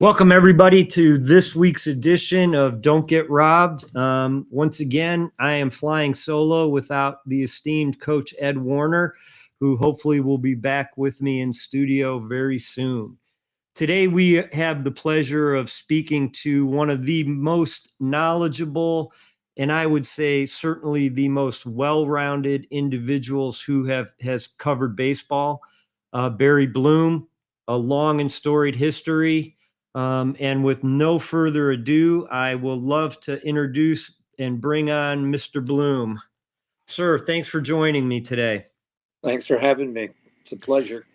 Welcome, everybody, to this week's edition of Don't Get Robbed. Once again, I am flying solo without the esteemed Coach Ed Warner, who hopefully will be back with me in studio very soon. Today, we have the pleasure of speaking to one of the most knowledgeable, and I would say certainly the most well-rounded individuals who has covered baseball, Barry Bloom, a long and storied history. And with no further ado, I will love to introduce and bring on Mr. Bloom. Sir, thanks for joining me today. Thanks for having me. It's a pleasure.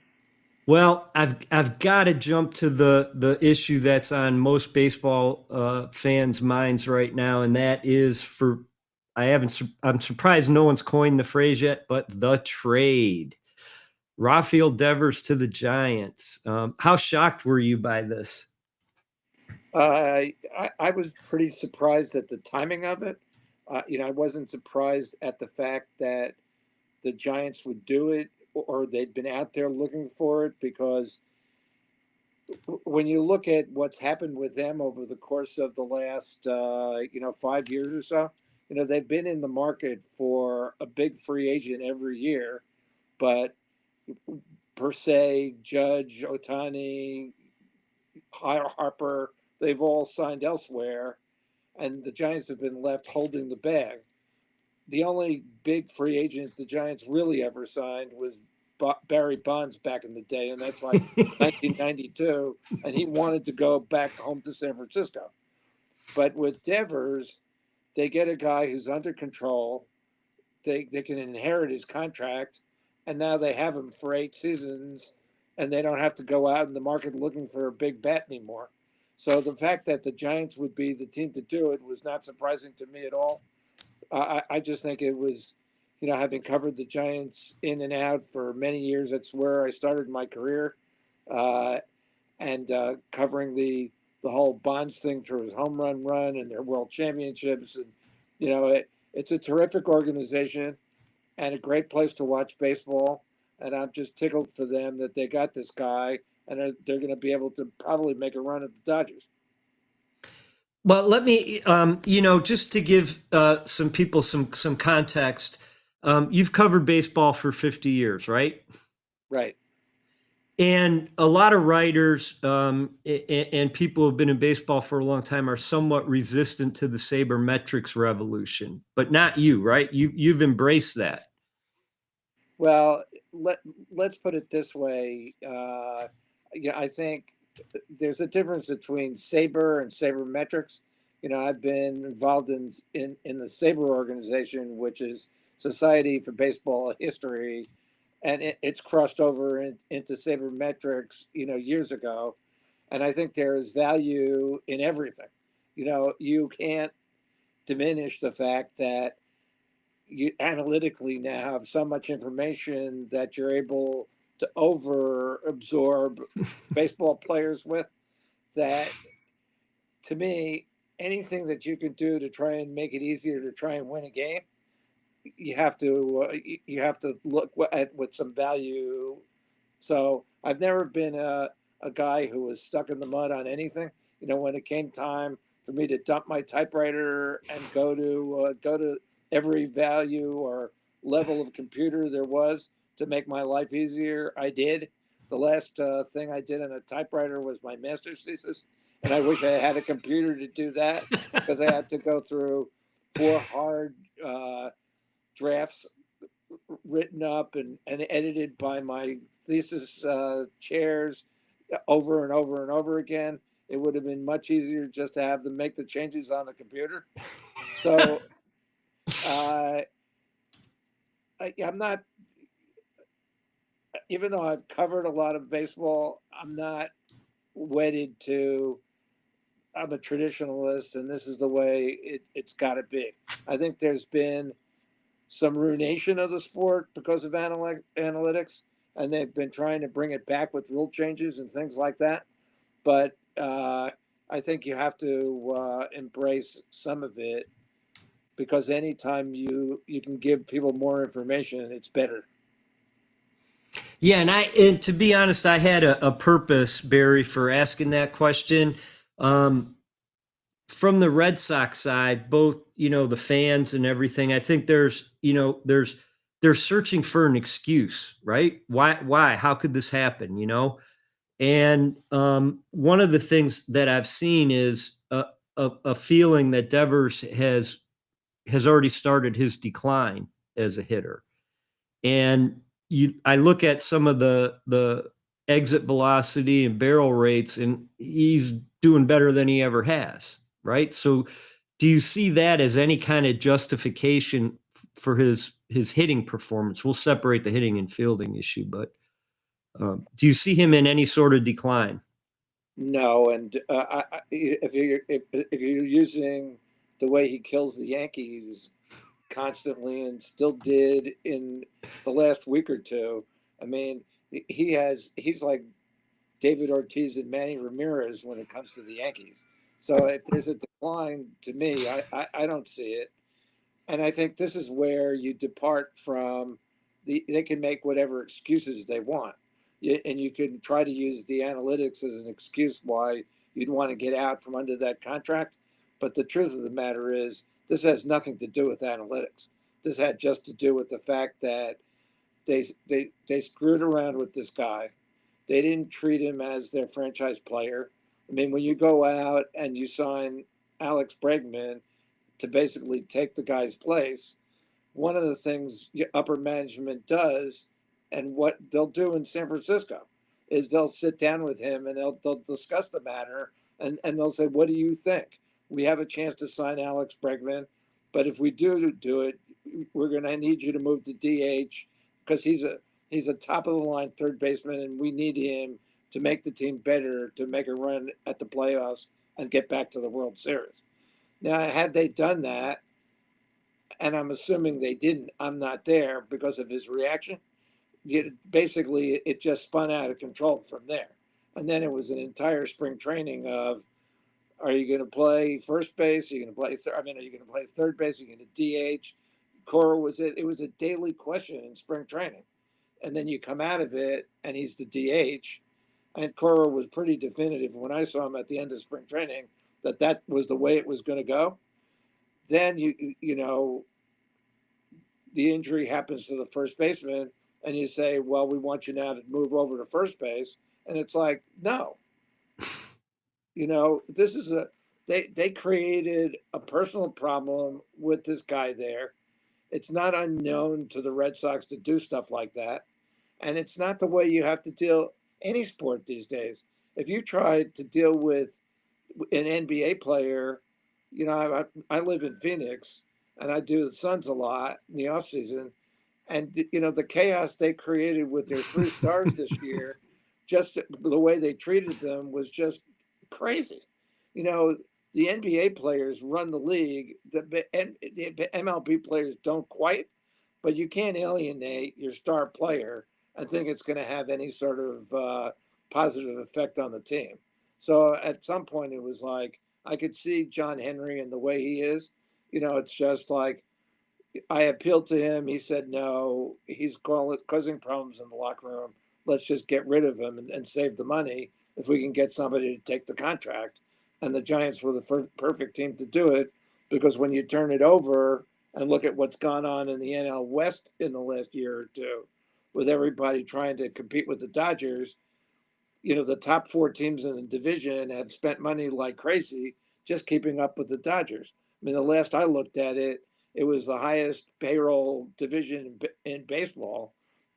Well, I've got to jump to the issue that's on most baseball fans' minds right now, and that is I'm surprised no one's coined the phrase yet, but the trade. Rafael Devers to the Giants. How shocked were you by this? I was pretty surprised at the timing of it. I wasn't surprised at the fact that the Giants would do it or they'd been out there looking for it, because when you look at what's happened with them over the course of the last 5 years or so, they've been in the market for a big free agent every year, but per se, Judge, Ohtani, Harper, they've all signed elsewhere, and the Giants have been left holding the bag. The only big free agent the Giants really ever signed was Barry Bonds back in the day, and that's like 1992, and he wanted to go back home to San Francisco. But with Devers, they get a guy who's under control. They can inherit his contract, and now they have him for 8 seasons, and they don't have to go out in the market looking for a big bat anymore. So the fact that the Giants would be the team to do it was not surprising to me at all. I just think it was, having covered the Giants in and out for many years, that's where I started my career, and covering the whole Bonds thing through his home run and their world championships. And, it's a terrific organization and a great place to watch baseball. And I'm just tickled for them that they got this guy, and they're going to be able to probably make a run at the Dodgers. Well, let me, just to give some people some context, you've covered baseball for 50 years, right? Right. And a lot of writers and people who have been in baseball for a long time are somewhat resistant to the Sabermetrics Revolution, but not you, right? You've embraced that. Well, let's put it this way. I think there's a difference between Saber and Sabermetrics. I've been involved in the Saber organization, which is Society for Baseball History, and it's crossed over into Sabermetrics, years ago. And I think there is value in everything. You can't diminish the fact that you analytically now have so much information that you're able to over absorb baseball players with, that, to me, anything that you can do to try and make it easier to try and win a game, you have to look at with some value. So I've never been a guy who was stuck in the mud on anything. When it came time for me to dump my typewriter and go to every value or level of computer there was to make my life easier, I did. The last thing I did on a typewriter was my master's thesis, and I wish I had a computer to do that, because I had to go through 4 hard drafts written up and edited by my thesis chairs over and over and over again. It would have been much easier just to have them make the changes on the computer. So I'm not, even though I've covered a lot of baseball, I'm not wedded to, I'm a traditionalist and this is the way it's got to be. I think there's been some ruination of the sport because of analytics, and they've been trying to bring it back with rule changes and things like that. But I think you have to embrace some of it, because anytime you can give people more information, it's better. Yeah, and to be honest, I had a purpose, Barry, for asking that question. Um, from the Red Sox side, both, the fans and everything, I think they're searching for an excuse, right? Why? How could this happen? And one of the things that I've seen is a feeling that Devers has already started his decline as a hitter. And I look at some of the exit velocity and barrel rates, and he's doing better than he ever has, right? So, do you see that as any kind of justification for his hitting performance? We'll separate the hitting and fielding issue, but do you see him in any sort of decline? No, and if you're using the way he kills the Yankees constantly and still did in the last week or two, I mean, he's like David Ortiz and Manny Ramirez when it comes to the Yankees. So if there's a decline, to me, I don't see it. And I think this is where you depart from they can make whatever excuses they want. And you can try to use the analytics as an excuse why you'd want to get out from under that contract. But the truth of the matter is, this has nothing to do with analytics. This had just to do with the fact that they screwed around with this guy. They didn't treat him as their franchise player. I mean, when you go out and you sign Alex Bregman to basically take the guy's place, one of the things upper management does, and what they'll do in San Francisco, is they'll sit down with him and they'll discuss the matter, and they'll say, "What do you think? We have a chance to sign Alex Bregman, but if we do it, we're going to need you to move to DH because he's a top of the line third baseman, and we need him to make the team better, to make a run at the playoffs and get back to the World Series." Now, had they done that, and I'm assuming they didn't, I'm not there because of his reaction. Basically, it just spun out of control from there. And then it was an entire spring training of, are you going to play first base? Are you going to play are you going to play third base? Are you going to DH? Cora was it. It was a daily question in spring training. And then you come out of it, and he's the DH. And Cora was pretty definitive when I saw him at the end of spring training that was the way it was going to go. Then you know the injury happens to the first baseman, and you say, "Well, we want you now to move over to first base," and it's like, no. This is they created a personal problem with this guy there. It's not unknown to the Red Sox to do stuff like that, and it's not the way you have to deal any sport these days. If you try to deal with an NBA player, I live in Phoenix and I do the Suns a lot in the off season, and the chaos they created with their three stars this year, just the way they treated them was just crazy. The NBA players run the league. The MLB players don't quite, but you can't alienate your star player and think it's going to have any sort of positive effect on the team. So at some point, it was like I could see John Henry and the way he is. It's just like I appealed to him. He said no. He's causing problems in the locker room. Let's just get rid of him and save the money if we can get somebody to take the contract. And the Giants were the perfect team to do it, because when you turn it over and look at what's gone on in the NL West in the last year or two, with everybody trying to compete with the Dodgers, the top four teams in the division have spent money like crazy just keeping up with the Dodgers. I mean, the last I looked at it, it was the highest payroll division in baseball,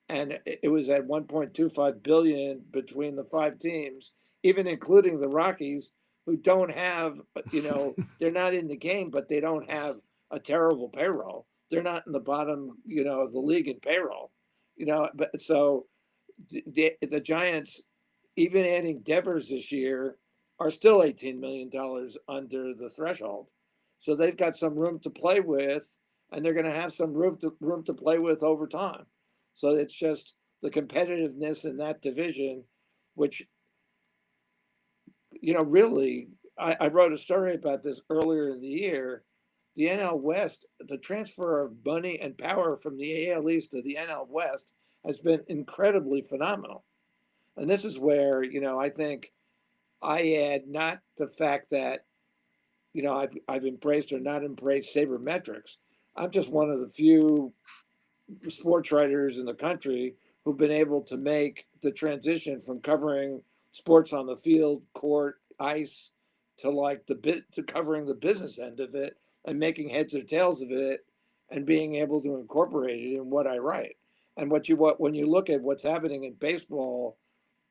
and it was at 1.25 billion between the five teams, even including the Rockies, who don't have, they're not in the game, but they don't have a terrible payroll. They're not in the bottom, of the league in payroll, but so the Giants, even adding Devers this year, are still $18 million under the threshold. So they've got some room to play with, and they're going to have some room to play with over time. So it's just the competitiveness in that division, which, really, I wrote a story about this earlier in the year. The NL West, the transfer of money and power from the AL East to the NL West has been incredibly phenomenal. And this is where, I think I add not the fact that, I've embraced or not embraced sabermetrics. I'm just one of the few sports writers in the country who've been able to make the transition from covering sports on the field, court, ice, to like to covering the business end of it and making heads or tails of it and being able to incorporate it in what I write. And when you look at what's happening in baseball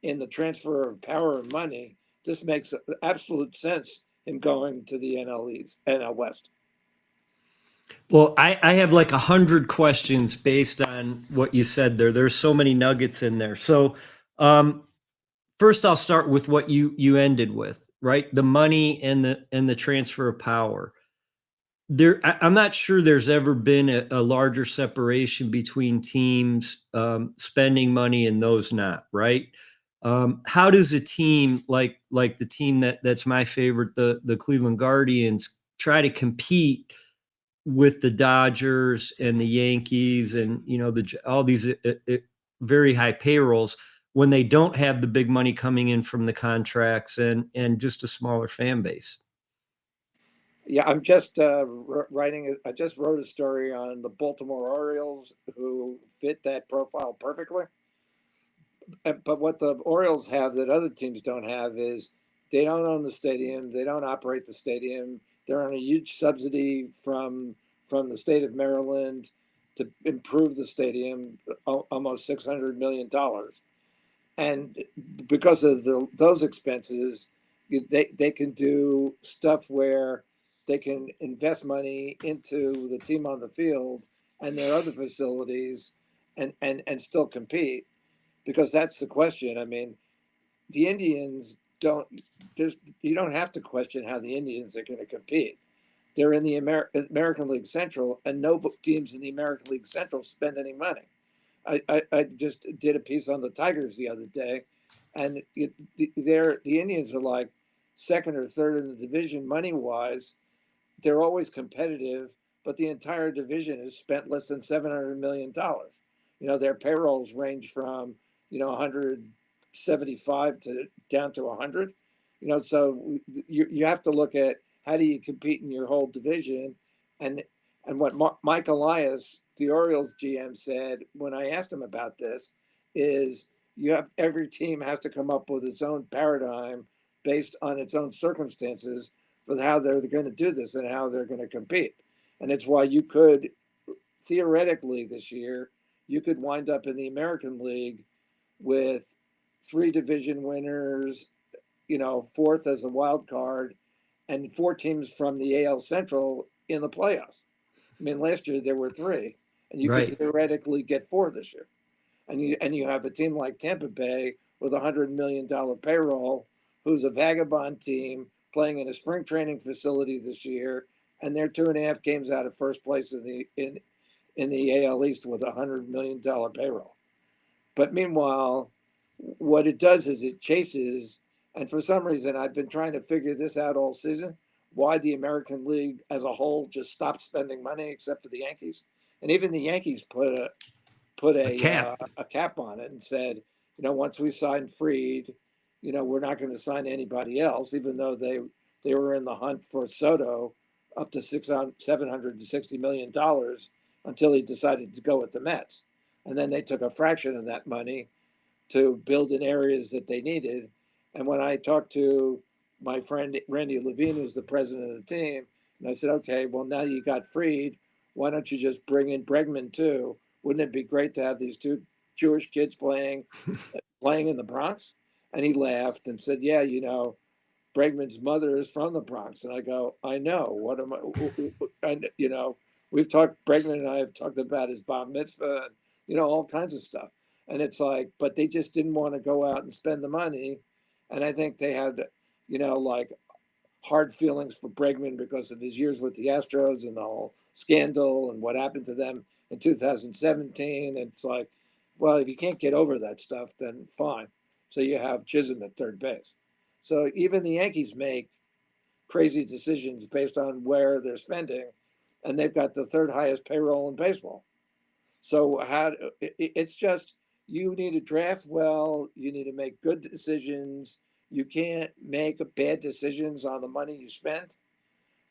in the transfer of power and money, this makes absolute sense in going to the NL West. Well, I have like 100 questions based on what you said there. There's so many nuggets in there. So first I'll start with what you ended with, right? The money and the transfer of power. I'm not sure there's ever been a larger separation between teams spending money and those not, right? How does a team like the team that's my favorite, the Cleveland Guardians, try to compete with the Dodgers and the Yankees and all these very high payrolls when they don't have the big money coming in from the contracts and just a smaller fan base? Yeah, I'm just writing. I just wrote a story on the Baltimore Orioles, who fit that profile perfectly. But what the Orioles have that other teams don't have is they don't own the stadium. They don't operate the stadium. They're on a huge subsidy from the state of Maryland to improve the stadium, almost $600 million. And because of those expenses, they can do stuff where they can invest money into the team on the field and their other facilities and still compete. Because that's the question. I mean, the Indians you don't have to question how the Indians are going to compete. They're in the American League Central, and no teams in the American League Central spend any money. I just did a piece on the Tigers the other day, and the Indians are like second or third in the division money wise. They're always competitive, but the entire division has spent less than $700 million. Their payrolls range from 175 to down to 100. So you have to look at how do you compete in your whole division, and what Mike Elias, the Orioles GM, said when I asked him about this is every team has to come up with its own paradigm based on its own circumstances for how they're going to do this and how they're going to compete. And it's why you could theoretically this year you could wind up in the American League with 3 division winners, fourth as a wild card, and 4 teams from the AL Central in the playoffs. I mean, last year there were 3, and you could theoretically get 4 this year. And you have a team like Tampa Bay with $100 million payroll, who's a vagabond team playing in a spring training facility this year, and they're 2.5 games out of first place in the AL East with $100 million payroll. But meanwhile, what it does is it chases, and for some reason, I've been trying to figure this out all season, why the American League as a whole just stopped spending money except for the Yankees. And even the Yankees put a cap on it and said, once we sign Fried, we're not going to sign anybody else, even though they were in the hunt for Soto up to $760 million until he decided to go with the Mets. And then they took a fraction of that money to build in areas that they needed. And when I talked to my friend Randy Levine, who's the president of the team, and I said, okay, well, now you got Fried, why don't you just bring in Bregman too? Wouldn't it be great to have these 2 Jewish kids playing in the Bronx? And he laughed and said, yeah, Bregman's mother is from the Bronx. And I go, I know. What am I? And, we've talked, Bregman and I have talked about his bar mitzvah and, all kinds of stuff. And it's like, but they just didn't want to go out and spend the money. And I think they had, like hard feelings for Bregman because of his years with the Astros and the whole scandal and what happened to them in 2017. And it's like, well, if you can't get over that stuff, then fine. So you have Chisholm at third base. So even the Yankees make crazy decisions based on where they're spending, and they've got the 3rd highest payroll in baseball. So it's just you need to draft well, you need to make good decisions. You can't make bad decisions on the money you spend.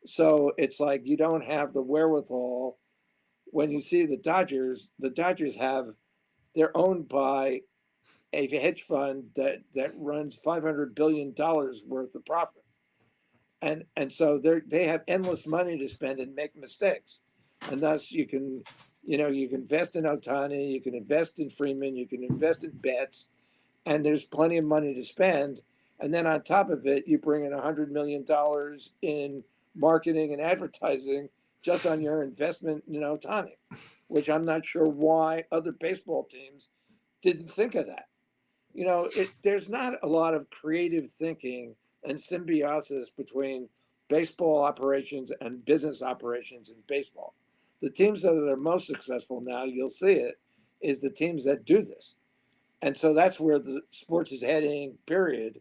So it's like you don't have the wherewithal. When you see the Dodgers have, they're owned by a hedge fund that runs $500 billion worth of profit, and so they have endless money to spend and make mistakes, and thus you can invest in Ohtani, you can invest in Freeman, you can invest in bets, and there's plenty of money to spend, and then on top of it, you bring in $100 million in marketing and advertising just on your investment in Ohtani, which I'm not sure why other baseball teams didn't think of that. There's not a lot of creative thinking and symbiosis between baseball operations and business operations in baseball. The teams that are most successful now, you'll see it, is the teams that do this. And so that's where the sports is heading, period.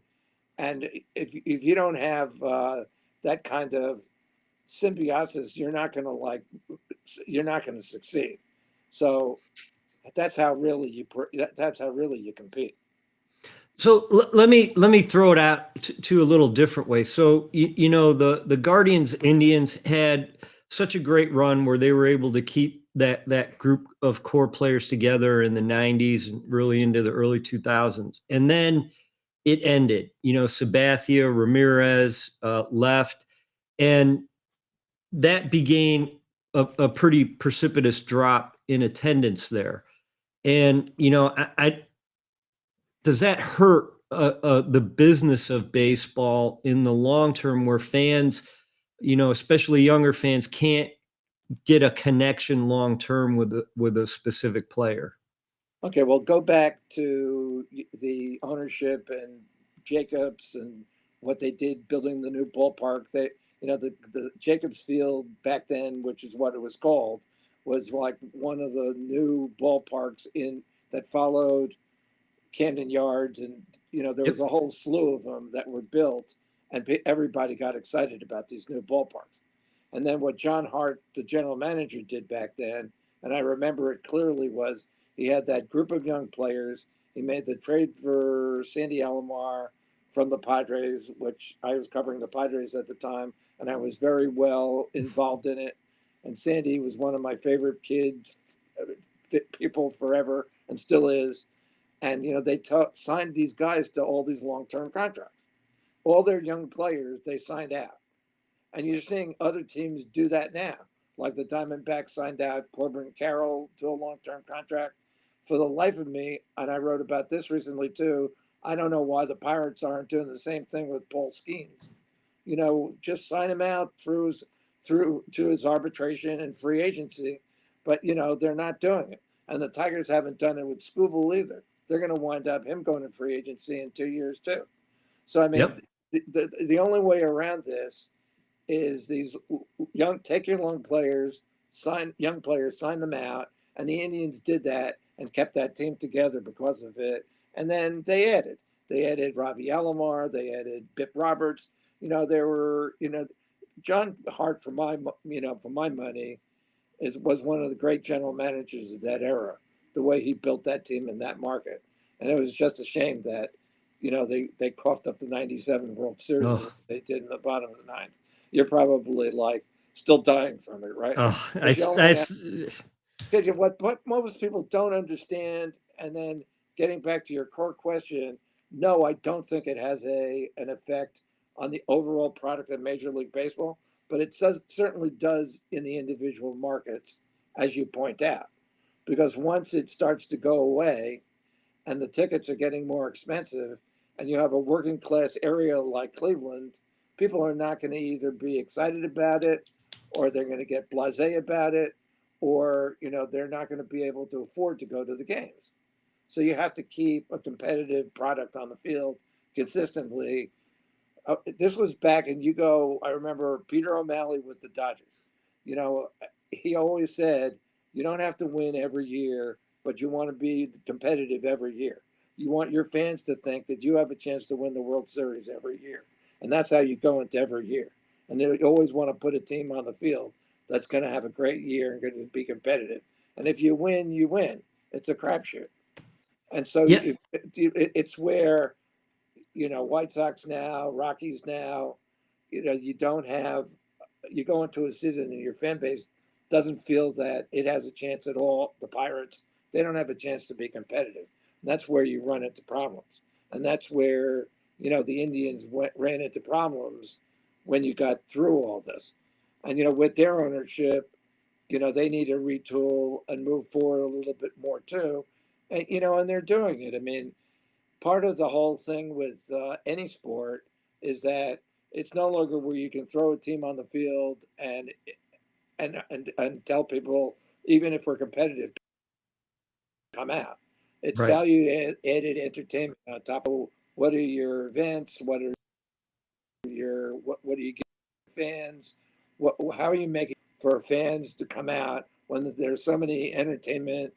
And if you don't have that kind of symbiosis, you're not going to succeed. So that's how really you compete. So let me throw it out to a little different way. So the Guardians Indians had such a great run where they were able to keep that group of core players together in the 90s and really into the early 2000s. And then it ended. Sabathia, Ramirez left, and that began a pretty precipitous drop in attendance there. And I does that hurt the business of baseball in the long term, where fans, especially younger fans, can't get a connection long term with a specific player? Okay, well, go back to the ownership and Jacobs and what they did building the new ballpark. The Jacobs Field back then, which is what it was called, was like one of the new ballparks in that followed Camden Yards, and there was a whole slew of them that were built, and everybody got excited about these new ballparks. And then what John Hart, the general manager, did back then, and I remember it clearly, was he had that group of young players. He made the trade for Sandy Alomar from the Padres, which I was covering the Padres at the time, and I was very well involved in it. And Sandy was one of my favorite kids, people forever, and still is. And they signed these guys to all these long-term contracts. All their young players they signed out, and you're seeing other teams do that now. Like the Diamondbacks signed out Corbin Carroll to a long-term contract. For the life of me, and I wrote about this recently too, I don't know why the Pirates aren't doing the same thing with Paul Skeens. Just sign him out through to his arbitration and free agency, but they're not doing it. And the Tigers haven't done it with Skubal either. They're going to wind up him going to free agency in 2 years too. So I mean, Yep. the only way around this is these take your young players, sign them out, and the Indians did that and kept that team together because of it. And then they added Robbie Alomar, they added Bip Roberts. There were John Hart, for my money, was one of the great general managers of that era. The way he built that team in that market, and it was just a shame that they coughed up the '97 World Series. Oh. They did in the bottom of the ninth. You're probably like still dying from it, right? Oh, Because what most people don't understand, and then getting back to your core question, no, I don't think it has an effect on the overall product of Major League Baseball, but it certainly does in the individual markets, as you point out. Because once it starts to go away and the tickets are getting more expensive, and you have a working class area like Cleveland, people are not going to either be excited about it, or they're going to get blasé about it, or they're not going to be able to afford to go to the games. So you have to keep a competitive product on the field consistently. This was back, and I remember Peter O'Malley with the Dodgers. He always said, you don't have to win every year, but you want to be competitive every year. You want your fans to think that you have a chance to win the World Series every year. And that's how you go into every year. And they always want to put a team on the field that's going to have a great year and going to be competitive. And if you win, you win. It's a crapshoot. And so Yeah, it's where, White Sox now, Rockies now, you don't have, you go into a season and your fan base doesn't feel that it has a chance at all. The Pirates, they don't have a chance to be competitive. And that's where you run into problems. And that's where, the Indians ran into problems when you got through all this. And, with their ownership, they need to retool and move forward a little bit more too. And they're doing it. I mean, part of the whole thing with any sport is that it's no longer where you can throw a team on the field and tell people, even if we're competitive, come out. It's right. value added entertainment on top of what are your events, what do you get fans, how are you making for fans to come out when there's so many entertainment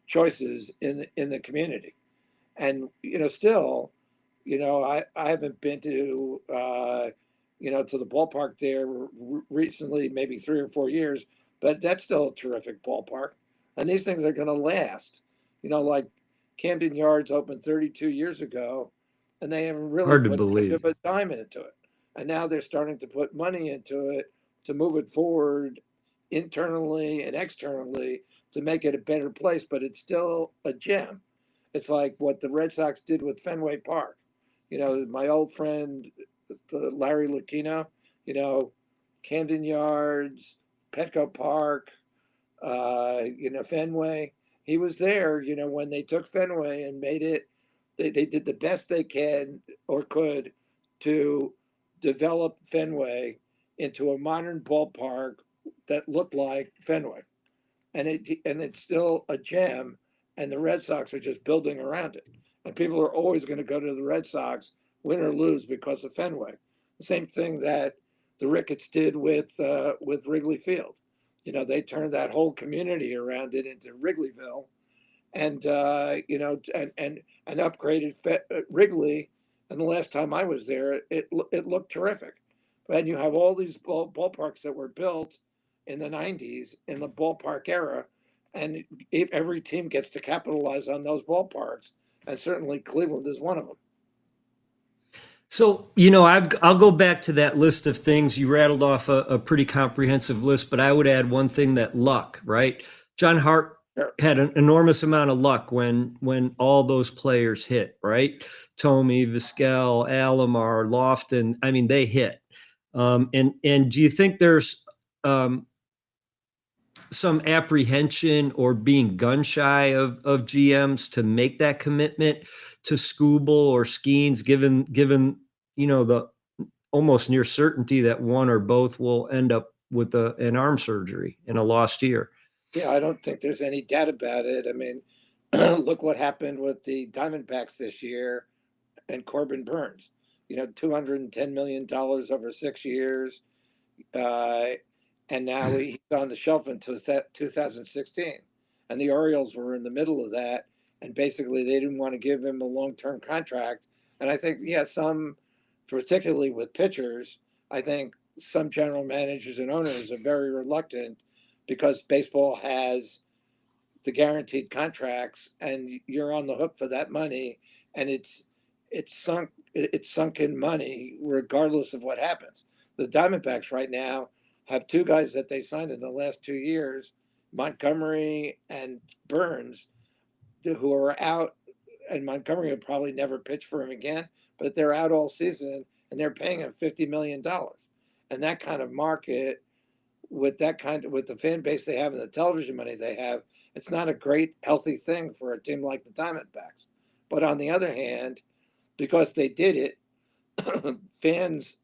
choices in the community. And still, I haven't been to to the ballpark there recently, maybe 3 or 4 years, but that's still a terrific ballpark. And these things are going to last. Like Camden Yards opened 32 years ago, and they haven't really Hard to put much believe. of a dime into it. And now they're starting to put money into it to move it forward internally and externally to make it a better place, but it's still a gem. It's like what the Red Sox did with Fenway Park. My old friend, the Larry Lucchino, Camden Yards, Petco Park, Fenway. He was there, when they took Fenway and made it, they did the best they can or could to develop Fenway into a modern ballpark that looked like Fenway. And it's still a gem, and the Red Sox are just building around it. And people are always going to go to the Red Sox, win or lose, because of Fenway. The same thing that the Ricketts did with Wrigley Field. They turned that whole community around it into Wrigleyville, and and upgraded Wrigley. And the last time I was there, it looked terrific. And you have all these ballparks that were built in the 90s in the ballpark era, and if every team gets to capitalize on those ballparks, and certainly Cleveland is one of them. So, I'll go back to that list of things. You rattled off a pretty comprehensive list, but I would add one thing, that luck, right? John Hart Sure. had an enormous amount of luck when all those players hit, right? Tomey, Vizquel, Alomar, Lofton. I mean, they hit. And do you think there's some apprehension or being gun shy of GMs to make that commitment to Skubal or Skeens, given the almost near certainty that one or both will end up with an arm surgery in a lost year? Yeah, I don't think there's any doubt about it. I mean, look what happened with the Diamondbacks this year and Corbin Burns. $210 million over 6 years. Uh, and now he's on the shelf until 2016. And the Orioles were in the middle of that. And basically, they didn't want to give him a long term contract. And I think, yeah, particularly with pitchers, I think some general managers and owners are very reluctant because baseball has the guaranteed contracts and you're on the hook for that money. And it's sunken money regardless of what happens. The Diamondbacks right now have two guys that they signed in the last 2 years, Montgomery and Burns, who are out, and Montgomery will probably never pitch for him again, but they're out all season and they're paying him $50 million. And that kind of market, with the fan base they have and the television money they have, it's not a great healthy thing for a team like the Diamondbacks. But on the other hand, because they did it, fans,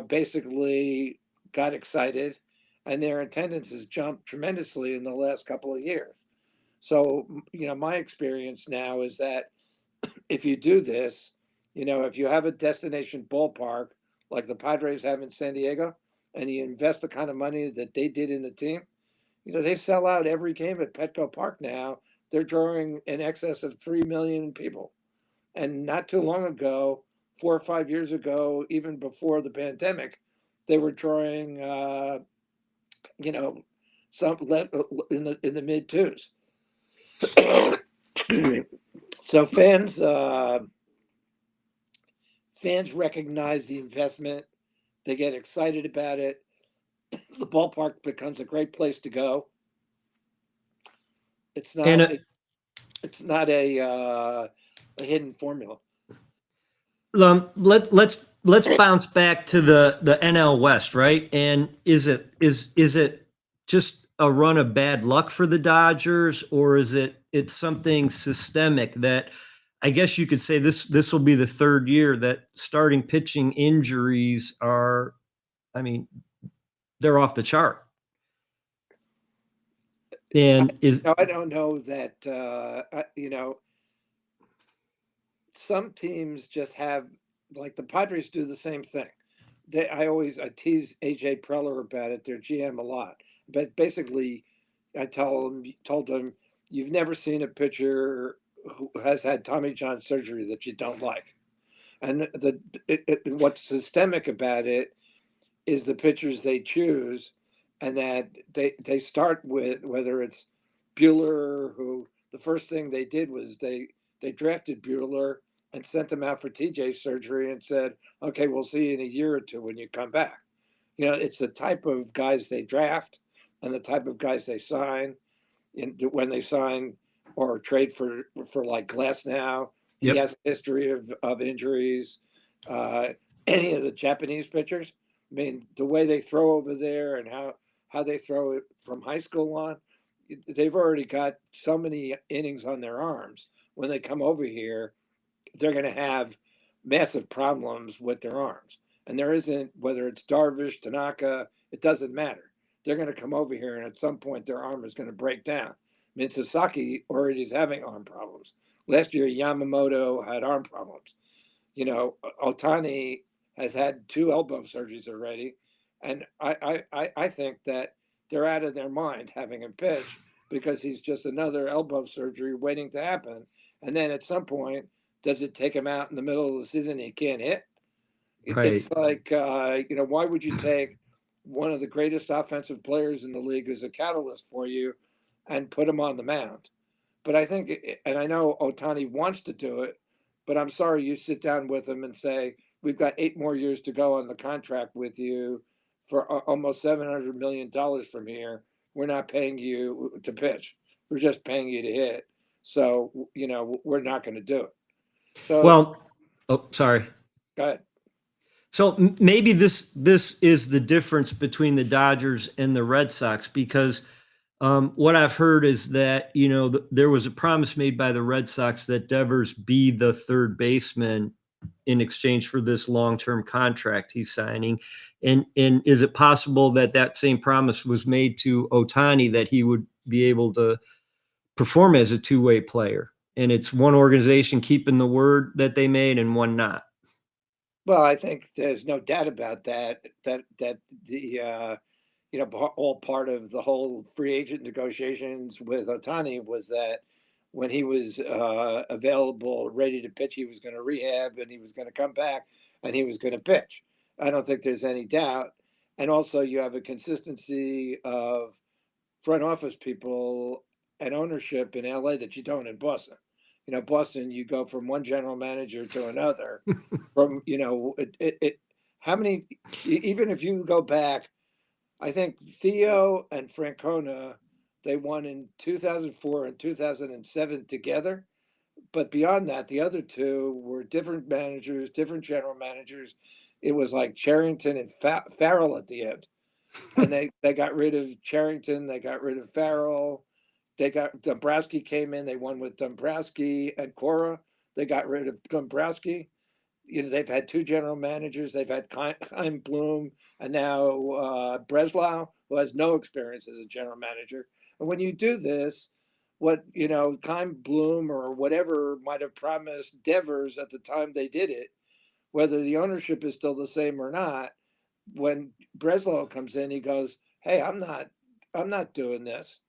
basically got excited, and their attendance has jumped tremendously in the last couple of years. So, my experience now is that if you do this, if you have a destination ballpark like the Padres have in San Diego, and you invest the kind of money that they did in the team, they sell out every game at Petco Park now. They're drawing in excess of 3 million people. And not too long ago, 4 or 5 years ago, even before the pandemic, they were drawing, some in the mid twos. So fans recognize the investment. They get excited about it. The ballpark becomes a great place to go. It's And not. It's not a hidden formula. let's bounce back to the NL West, right? And is it just a run of bad luck for the Dodgers, or is it's something systemic that I guess you could say this will be the third year that starting pitching injuries are, I mean, they're off the chart. And I don't know that some teams just have, like the Padres do the same thing. I tease AJ Preller about it, their GM, a lot. But basically, I told them, you've never seen a pitcher who has had Tommy John surgery that you don't like. And what's systemic about it is the pitchers they choose, and that they start with, whether it's Buehler, who the first thing they did was they drafted Buehler and sent him out for TJ surgery and said, okay, we'll see you in a year or two when you come back. It's the type of guys they draft and the type of guys they sign. When they sign or trade for like Glass now, he has a history of injuries. Any of the Japanese pitchers, I mean, the way they throw over there and how they throw it from high school on, they've already got so many innings on their arms. When they come over here, they're going to have massive problems with their arms. And there isn't, whether it's Darvish, Tanaka, it doesn't matter. They're going to come over here, and at some point their arm is going to break down. I mean, Sasaki already is having arm problems. Last year, Yamamoto had arm problems. Ohtani has had 2 elbow surgeries already. And I think that they're out of their mind having him pitch, because he's just another elbow surgery waiting to happen. And then at some point, does it take him out in the middle of the season and he can't hit? Right. It's like, why would you take one of the greatest offensive players in the league as a catalyst for you and put him on the mound? But I think, and I know Ohtani wants to do it, but I'm sorry, you sit down with him and say, we've got 8 more years to go on the contract with you for almost $700 million from here. We're not paying you to pitch. We're just paying you to hit. So, we're not going to do it. So, well, sorry. Go ahead. So maybe this is the difference between the Dodgers and the Red Sox, because what I've heard is that, there was a promise made by the Red Sox that Devers be the third baseman in exchange for this long-term contract he's signing. And is it possible that same promise was made to Ohtani, that he would be able to perform as a two-way player? And it's one organization keeping the word that they made and one not. Well, I think there's no doubt about that the all part of the whole free agent negotiations with Ohtani was that when he was available, ready to pitch, he was going to rehab and he was going to come back and he was going to pitch. I don't think there's any doubt. And also, you have a consistency of front office people and ownership in LA that you don't in Boston. Boston, you go from one general manager to another. From how many? Even if you go back, I think Theo and Francona, they won in 2004 and 2007 together. But beyond that, the other two were different managers, different general managers. It was like Charrington and Farrell at the end. And they got rid of Charrington, they got rid of Farrell. They got Dombrowski came in, they won with Dombrowski and Cora. They got rid of Dombrowski. They've had 2 general managers. They've had Chaim Bloom and now Breslau, who has no experience as a general manager. And when you do this, what, Chaim Bloom or whatever might have promised Devers at the time they did it, whether the ownership is still the same or not, when Breslau comes in, he goes, hey, I'm not doing this.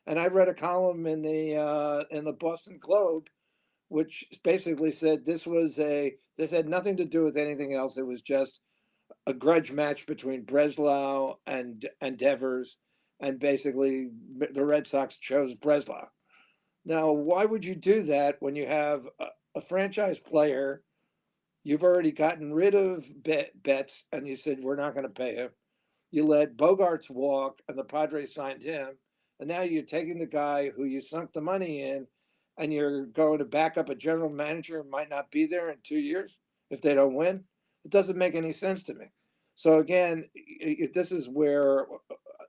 And I read a column in the Boston Globe, which basically said this had nothing to do with anything else. It was just a grudge match between Breslau and Devers, and basically the Red Sox chose Breslau. Now, why would you do that when you have a franchise player? You've already gotten rid of Betts, and you said we're not going to pay him. You let Bogarts walk, and the Padres signed him. And now you're taking the guy who you sunk the money in, and you're going to back up a general manager who might not be there in 2 years if they don't win. It doesn't make any sense to me. So again, this is where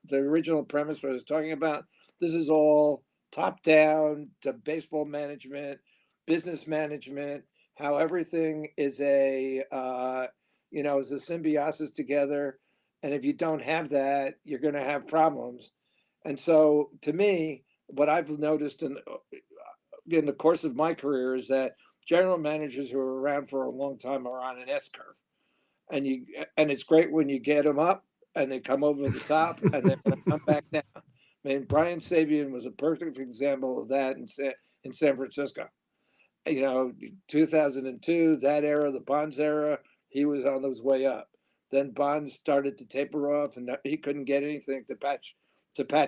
the original premise what I was talking about. This is all top down to baseball management, business management, how everything is is a symbiosis together, and if you don't have that, you're going to have problems. And so, to me, what I've noticed in the course of my career is that general managers who are around for a long time are on an S curve, and it's great when you get them up and they come over the top, and they're going to come back down. I mean, Brian Sabian was a perfect example of that in San Francisco. 2002, that era, the Bonds era, he was on his way up. Then Bonds started to taper off, and he couldn't get anything to patch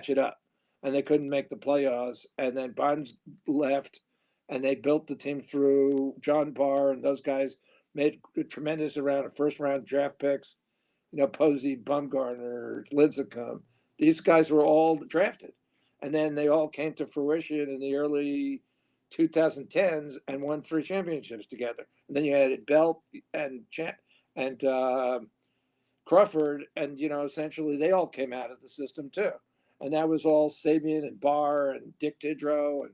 it up, and they couldn't make the playoffs. And then Bonds left, and they built the team through John Barr, and those guys made a tremendous amount of first round draft picks. Posey, Bumgarner, Lincecum. These guys were all drafted, and then they all came to fruition in the early 2010s and won 3 championships together. And then you had Belt and Crawford, and essentially they all came out of the system too. And that was all Sabian and Barr and Dick Tidrow,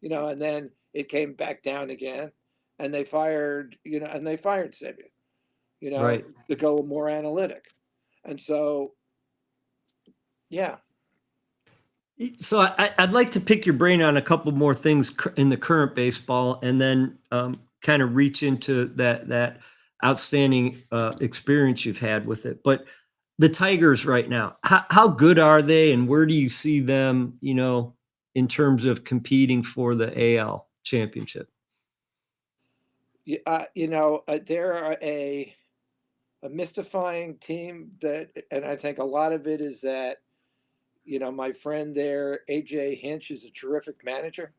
and then it came back down again, and they fired Sabian, Right. to go more analytic. And so, yeah. So I'd like to pick your brain on a couple more things in the current baseball, and then kind of reach into that outstanding experience you've had with it. But the Tigers right now, how good are they, and where do you see them? In terms of competing for the AL championship. They're a mystifying team and I think a lot of it is that my friend there, AJ Hinch, is a terrific manager,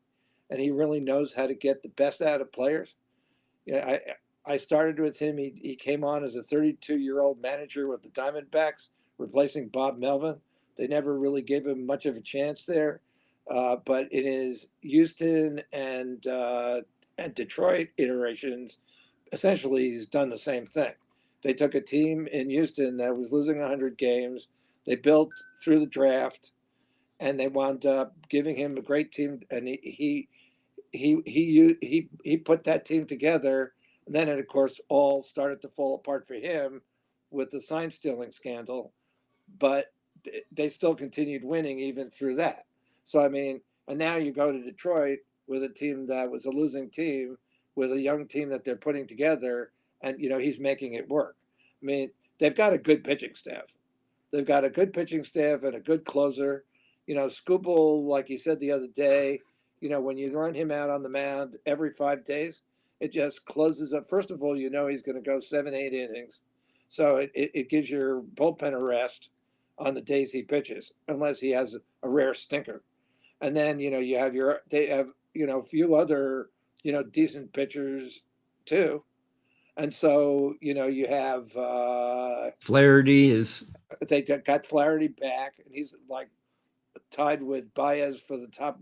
and he really knows how to get the best out of players. I started with him. He came on as a 32-year-old manager with the Diamondbacks, replacing Bob Melvin. They never really gave him much of a chance there, but in his Houston and Detroit iterations, essentially he's done the same thing. They took a team in Houston that was losing 100 games. They built through the draft, and they wound up giving him a great team. And he put that team together. And then it, of course, all started to fall apart for him with the sign stealing scandal. But they still continued winning even through that. So I mean, and now you go to Detroit with a team that was a losing team, with a young team that they're putting together, and he's making it work. I mean, they've got a good pitching staff. They've got a good pitching staff and a good closer. Skubal, like you said the other day, when you run him out on the mound every 5 days, it just closes up. First of all, he's going to go 7, 8 innings. So it gives your bullpen a rest on the days he pitches, unless he has a rare stinker. And then, they have, a few other, decent pitchers too. And so, you have Flaherty is. They got Flaherty back, and he's like tied with Baez for the top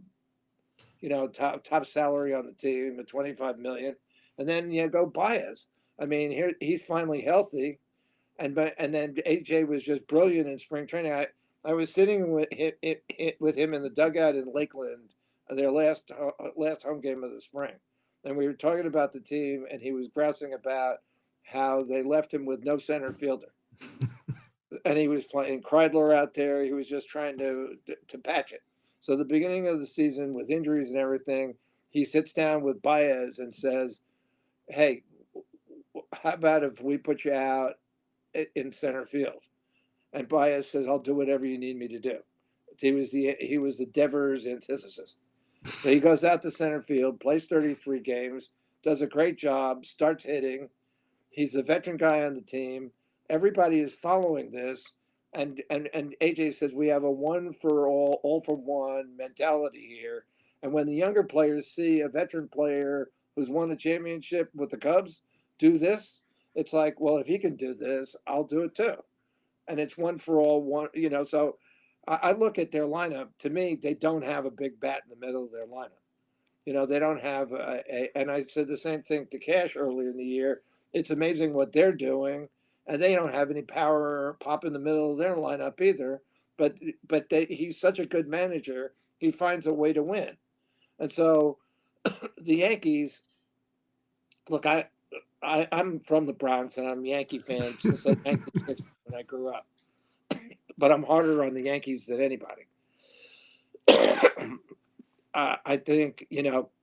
salary on the team at $25 million. And then go Baez. I mean, here he's finally healthy, and then AJ was just brilliant in spring training. I was sitting with him in the dugout in Lakeland, their last home game of the spring, and we were talking about the team, and he was grousing about how they left him with no center fielder. And he was playing Kreidler out there. He was just trying to patch it. So the beginning of the season, with injuries and everything, he sits down with Baez and says, "Hey, how about if we put you out in center field?" And Baez says, "I'll do whatever you need me to do." He was the Devers antithesis. So he goes out to center field, plays 33 games, does a great job, starts hitting. He's a veteran guy on the team. Everybody is following this, and AJ says we have a one for all for one mentality here, And when the younger players see a veteran player who's won a championship with the Cubs do this, it's like, well, if he can do this, I'll do it too. And it's one for all, one, so I look at their lineup. To me, they don't have a big bat in the middle of their lineup. They don't have and I said the same thing to Cash earlier in the year. It's amazing what they're doing, and they don't have any power pop in the middle of their lineup either. But he's such a good manager, he finds a way to win. And so the Yankees, look, I'm from the Bronx, and I'm a Yankee fan since the 1960s when I grew up. But I'm harder on the Yankees than anybody. I think,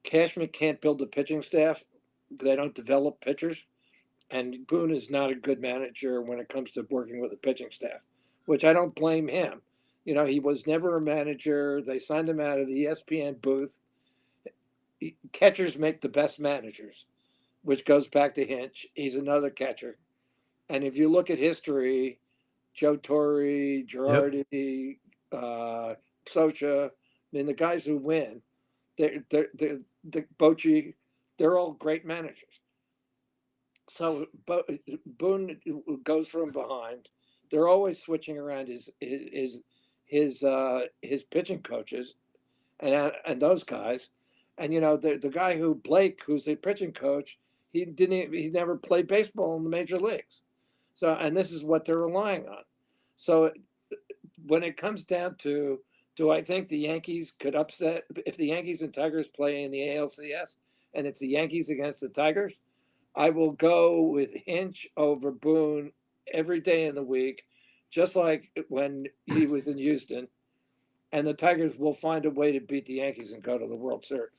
Cashman can't build a pitching staff. They don't develop pitchers. And Boone is not a good manager when it comes to working with a pitching staff, which I don't blame him. He was never a manager. They signed him out of the ESPN booth. Catchers make the best managers, which goes back to Hinch. He's another catcher. And if you look at history, Joe Torre, Girardi, Socha, the guys who win, the Bochy, they're all great managers. So Boone goes from behind. They're always switching around his pitching coaches, and those guys, and the guy Blake, who's a pitching coach, he never played baseball in the major leagues. So, and this is what they're relying on. So when it comes down to, do I think the Yankees could upset if the Yankees and Tigers play in the ALCS and it's the Yankees against the Tigers? I will go with Hinch over Boone every day in the week, just like when he was in Houston. And the Tigers will find a way to beat the Yankees and go to the World Series.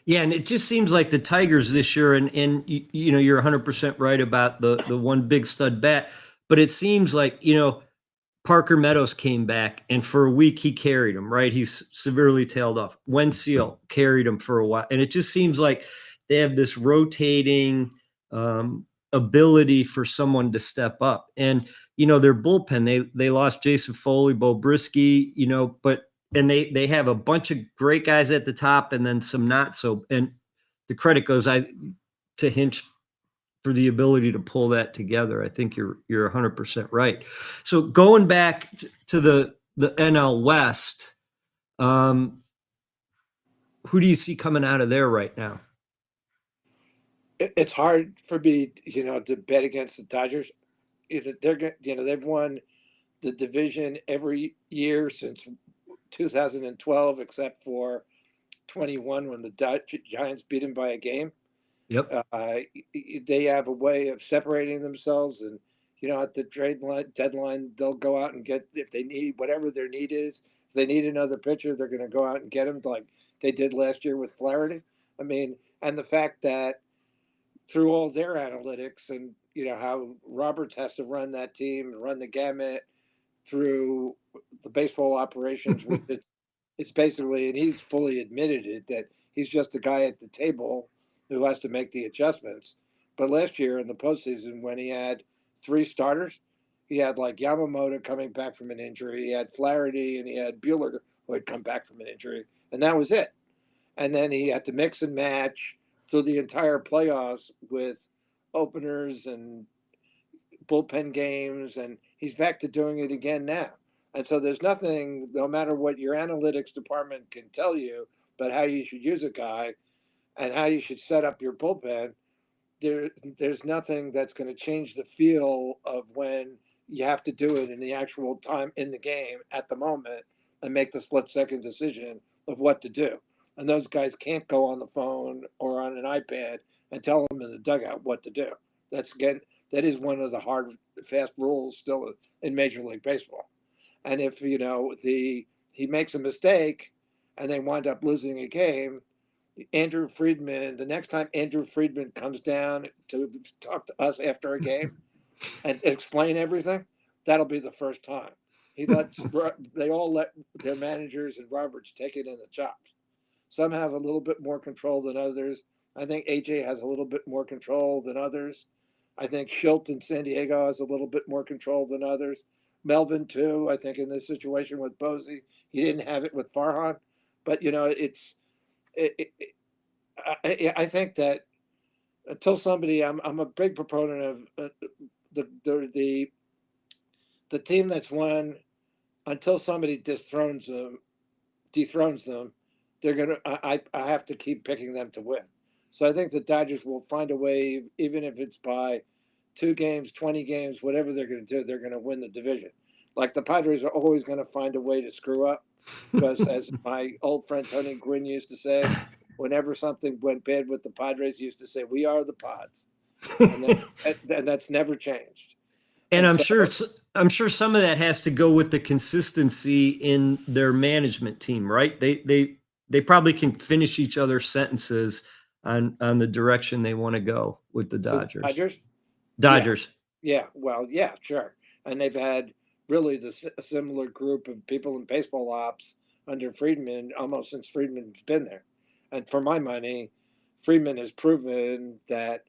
Yeah, and it just seems like the Tigers this year, and you're 100% right about the one big stud bat, but it seems like, Parker Meadows came back, and for a week he carried him, right? He's severely tailed off. Wenzel carried him for a while, and it just seems like they have this rotating ability for someone to step up. And their bullpen, they lost Jason Foley, Bo Brisky, and they have a bunch of great guys at the top, and then some not so. And the credit goes to Hinch for the ability to pull that together. I think you're 100% right. So going back to the NL West, who do you see coming out of there right now? It's hard for me, to bet against the Dodgers. They've won the division every year since 2012, except for 21 when the Giants beat them by a game. Yep. They have a way of separating themselves, and at the trade deadline, they'll go out and get, if they need whatever their need is. If they need another pitcher, they're going to go out and get him, like they did last year with Flaherty. And the fact that through all their analytics and how Roberts has to run that team and run the gamut through the baseball operations, which it's basically, and he's fully admitted it, that he's just a guy at the table who has to make the adjustments. But last year in the postseason, when he had 3 starters, he had like Yamamoto coming back from an injury, he had Flaherty, and he had Buehler who had come back from an injury, and that was it. And then he had to mix and match through the entire playoffs with openers and bullpen games, and he's back to doing it again now. And so there's nothing, no matter what your analytics department can tell you, but how you should use a guy and how you should set up your bullpen, there's nothing that's going to change the feel of when you have to do it in the actual time in the game at the moment and make the split-second decision of what to do. And those guys can't go on the phone or on an iPad and tell them in the dugout what to do. That is one of the hard, fast rules still in Major League Baseball. And if, he makes a mistake and they wind up losing a game, Andrew Friedman, the next time Andrew Friedman comes down to talk to us after a game and explain everything, that'll be the first time. They all let their managers and Roberts take it in the chops. Some have a little bit more control than others. I think AJ has a little bit more control than others. I think Schilt in San Diego has a little bit more control than others. Melvin, too, I think in this situation with Posey, he didn't have it with Farhan, But I think that until somebody, I'm a big proponent of the team that's won. Until somebody dethrones them, they're gonna. I have to keep picking them to win. So I think the Dodgers will find a way, even if it's by 2 games, 20 games, whatever they're going to do, they're going to win the division. Like the Padres are always going to find a way to screw up, because as my old friend Tony Gwynn used to say, whenever something went bad with the Padres, he used to say, "We are the Pods," and that's never changed. And And I'm so, sure some of that has to go with the consistency in their management team, right? They probably can finish each other's sentences on the direction they want to go with the Dodgers. Dodgers, Dodgers. yeah, well, yeah, sure. And they've had really a similar group of people in baseball ops under Friedman almost since Friedman's been there. And for my money, Friedman has proven that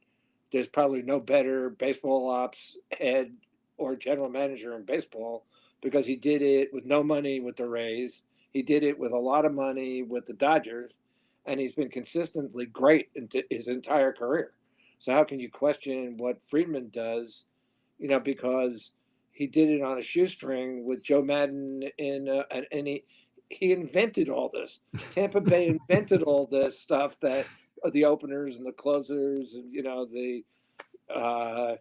there's probably no better baseball ops head or general manager in baseball, because he did it with no money with the Rays. He did it with a lot of money with the Dodgers, and he's been consistently great his entire career. So how can you question what Friedman does? Because he did it on a shoestring with Joe Madden and he invented all this. Tampa Bay invented all this stuff, that the openers and the closers, and uh,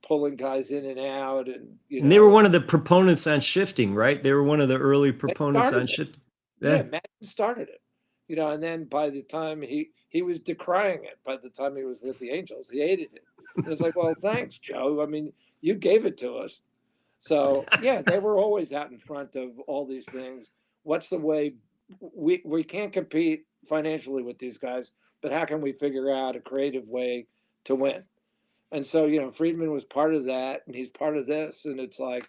pulling guys in and out, and And they were one of the proponents on shifting, right? They were one of the early proponents on shifting. Yeah, Madden started it. And then by the time he was decrying it, by the time he was with the Angels, he hated it. And it's like, well, thanks, Joe. I mean, you gave it to us. So yeah, they were always out in front of all these things. What's the way we can't compete financially with these guys, but how can we figure out a creative way to win? And so, Friedman was part of that, and he's part of this, and it's like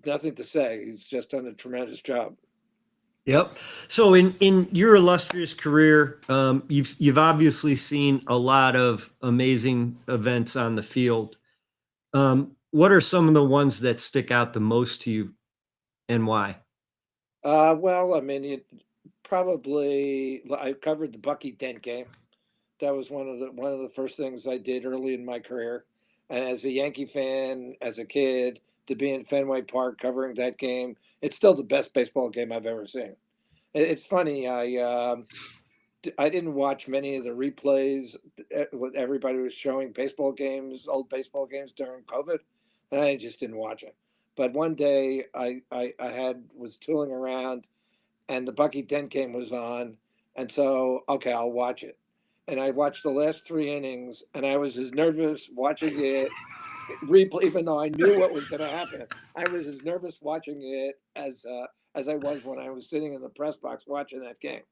nothing to say. He's just done a tremendous job. Yep. So in your illustrious career, you've obviously seen a lot of amazing events on the field. What are some of the ones that stick out the most to you, and why? Well, I mean, I covered the Bucky Dent game. That was one of the first things I did early in my career. And as a Yankee fan, as a kid, to be in Fenway Park covering that game, it's still the best baseball game I've ever seen. It's funny. I didn't watch many of the replays. Everybody was showing old baseball games during COVID, and I just didn't watch it. But one day I was tooling around, and the Bucky Dent game was on, and so okay, I'll watch it. And I watched the last 3 innings, and I was as nervous watching it replay, even though I knew what was going to happen. I was as nervous watching it as I was when I was sitting in the press box watching that game.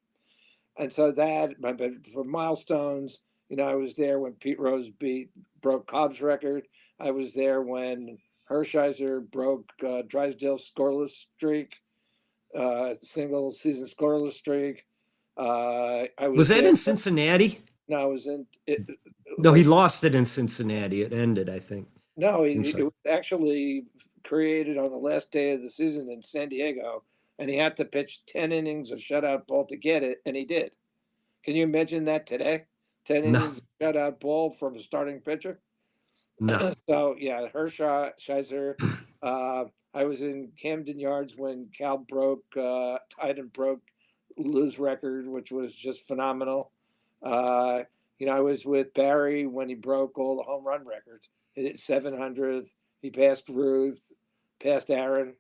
And so but for milestones, I was there when Pete Rose broke Cobb's record. I was there when Hershiser broke Drysdale's scoreless streak, single season scoreless streak. I Was that in Cincinnati? No, I was in. No, he lost it in Cincinnati. It ended, I think. No, it was actually created on the last day of the season in San Diego, and he had to pitch 10 innings of shutout ball to get it, and he did. Can you imagine that today? 10 innings of shutout ball from a starting pitcher? No. So, yeah, Hershiser. I was in Camden Yards when Cal tied and broke Lou's record, which was just phenomenal. I was with Barry when he broke all the home run records. He hit 700th. He passed Ruth, passed Aaron,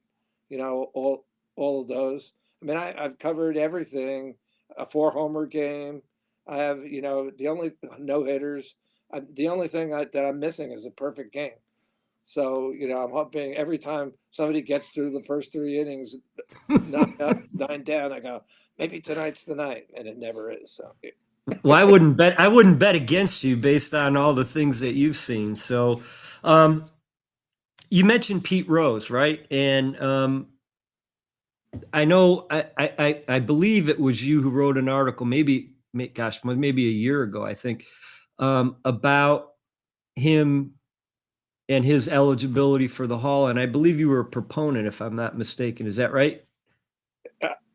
all of those. I mean, I've covered everything. A 4-homer game. I have, the only no hitters. The only thing that I'm missing is a perfect game. So, I'm hoping every time somebody gets through the first 3 innings, 9 up, 9 down, I go, maybe tonight's the night, and it never is. So. Well, I wouldn't bet against you based on all the things that you've seen. So, you mentioned Pete Rose, right? And I know, I believe it was you who wrote an article, maybe a year ago, I think, about him and his eligibility for the Hall. And I believe you were a proponent, if I'm not mistaken. Is that right?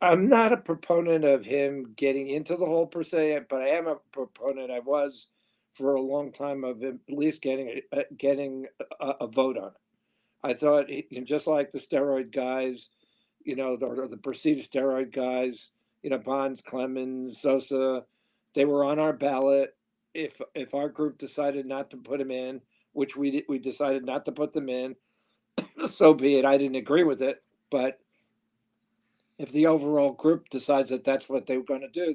I'm not a proponent of him getting into the hole per se, but I am a proponent. I was for a long time of him at least getting a vote on it. I thought just like the steroid guys, the perceived steroid guys, Bonds, Clemens, Sosa, they were on our ballot. If our group decided not to put them in, which we decided not to put them in, so be it. I didn't agree with it, but if the overall group decides that that's what they're going to do,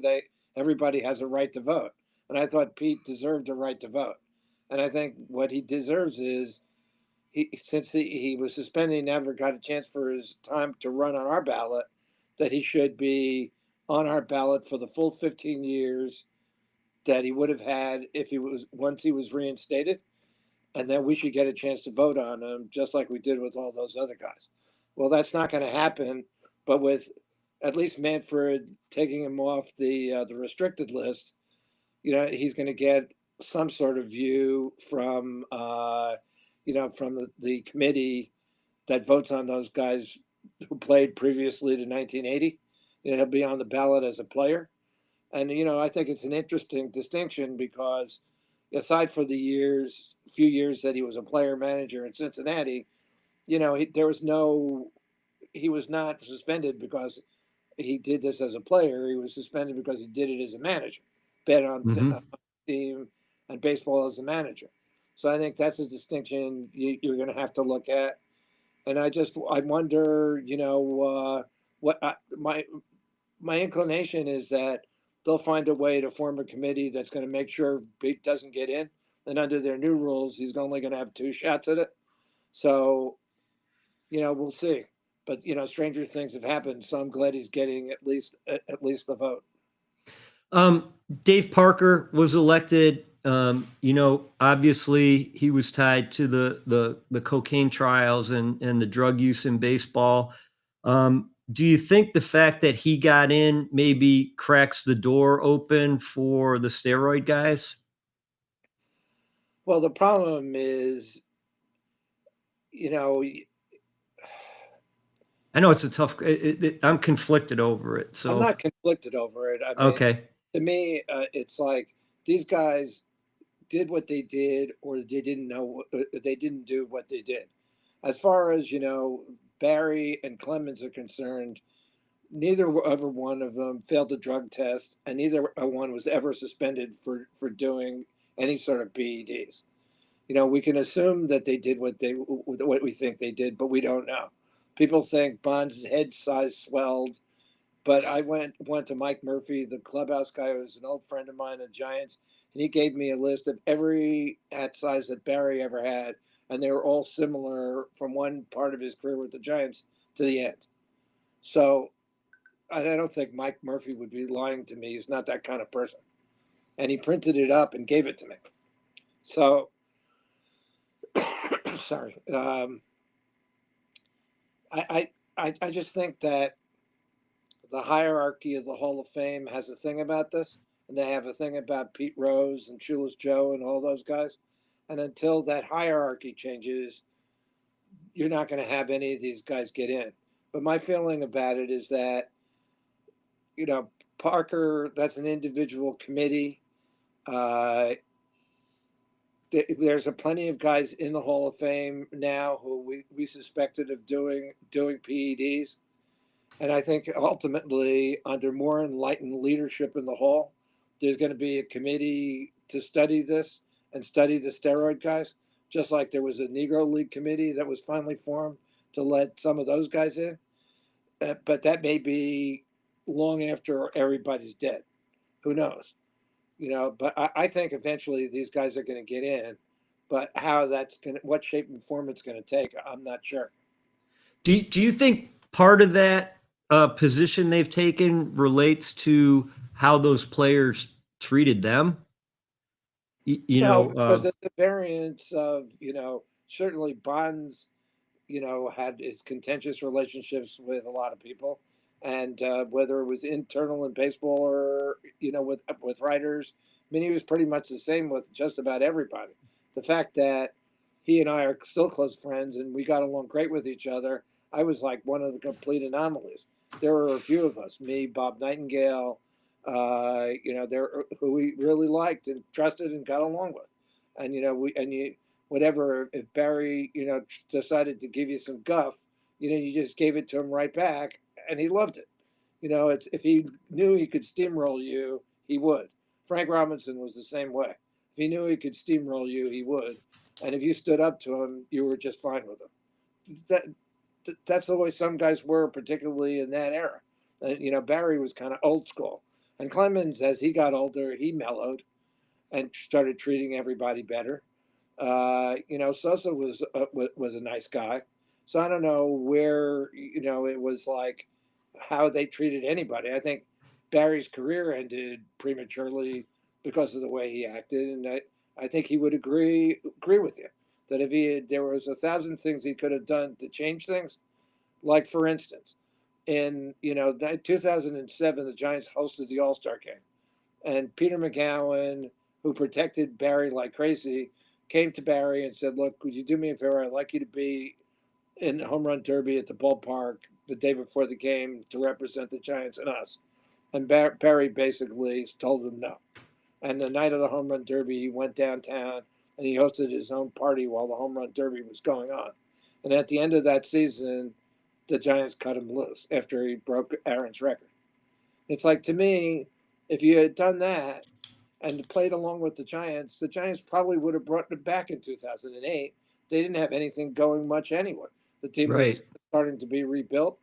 everybody has a right to vote. And I thought Pete deserved a right to vote. And I think what he deserves is since he was suspended, he never got a chance for his time to run on our ballot, that he should be on our ballot for the full 15 years that he would have had if he was once he was reinstated, and then we should get a chance to vote on him just like we did with all those other guys. Well, that's not going to happen, but with at least Manfred taking him off the restricted list, he's going to get some sort of view from from the committee that votes on those guys who played previously to 1980. He'll be on the ballot as a player. And, I think it's an interesting distinction because aside for the few years that he was a player manager in Cincinnati, he was not suspended because he did this as a player. He was suspended because he did it as a manager, bet on Mm-hmm. team and baseball as a manager. So I think that's a distinction you're going to have to look at. And I wonder, my inclination is that they'll find a way to form a committee that's going to make sure Pete doesn't get in. And under their new rules, he's only going to have 2 shots at it. So, we'll see. But stranger things have happened, so I'm glad he's getting at least the vote. Dave Parker was elected. Obviously he was tied to the cocaine trials and the drug use in baseball. Do you think the fact that he got in maybe cracks the door open for the steroid guys? Well, the problem is, you know, I know it's a tough. I'm conflicted over it. I'm So not conflicted over it. I mean, okay, to me, it's like these guys did what they did, or they didn't know, they didn't do what they did. As far as Barry and Clemens are concerned, neither ever one of them failed a drug test, and neither one was ever suspended for doing any sort of PEDs. We can assume that they did what we think they did, but we don't know. People think Bond's head size swelled, but I went to Mike Murphy, the clubhouse guy, who was an old friend of mine at Giants, and he gave me a list of every hat size that Barry ever had, and they were all similar from one part of his career with the Giants to the end. So I don't think Mike Murphy would be lying to me. He's not that kind of person, and he printed it up and gave it to me. So sorry. I just think that the hierarchy of the Hall of Fame has a thing about this, and they have a thing about Pete Rose and Shoeless Joe and all those guys. And until that hierarchy changes, you're not going to have any of these guys get in. But my feeling about it is that, Parker, that's an individual committee. There's plenty of guys in the Hall of Fame now who we suspected of doing PEDs. And I think ultimately, under more enlightened leadership in the Hall, there's going to be a committee to study this and study the steroid guys, just like there was a Negro League committee that was finally formed to let some of those guys in. But that may be long after everybody's dead. Who knows? But I think eventually these guys are going to get in. But what shape and form it's going to take, I'm not sure. do you think part of that position they've taken relates to how those players treated them? No, because of the variance of, certainly Bonds, had his contentious relationships with a lot of people. And whether it was internal in baseball or, with writers, I mean, he was pretty much the same with just about everybody. The fact that he and I are still close friends and we got along great with each other, I was like one of the complete anomalies. there were a few of us, me, Bob Nightingale, there who we really liked and trusted and got along with. And, whatever, if Barry, decided to give you some guff, you just gave it to him right back and he loved it. If he knew he could steamroll you, he would. Frank Robinson was the same way. If he knew he could steamroll you, he would. And if you stood up to him, you were just fine with him. That's the way some guys were, particularly in that era. Barry was kind of old school. And Clemens, as he got older, he mellowed and started treating everybody better. Sosa was a nice guy. So I don't know where, it was like how they treated anybody. I think Barry's career ended prematurely because of the way he acted. And I think he would agree with you that if there was 1,000 things he could have done to change things. Like, for instance, in 2007, the Giants hosted the All-Star game, and Peter McGowan, who protected Barry like crazy, came to Barry and said, "Look, would you do me a favor? I'd like you to be in the home run derby at the ballpark the day before the game to represent the Giants and us." And Barry basically told him no. And the night of the home run derby, he went downtown and he hosted his own party while the home run derby was going on. And at the end of that season, the Giants cut him loose after he broke Aaron's record. It's like, to me, if you had done that and played along with the Giants probably would have brought it back in 2008. They didn't have anything going much anyway. The team was starting to be rebuilt.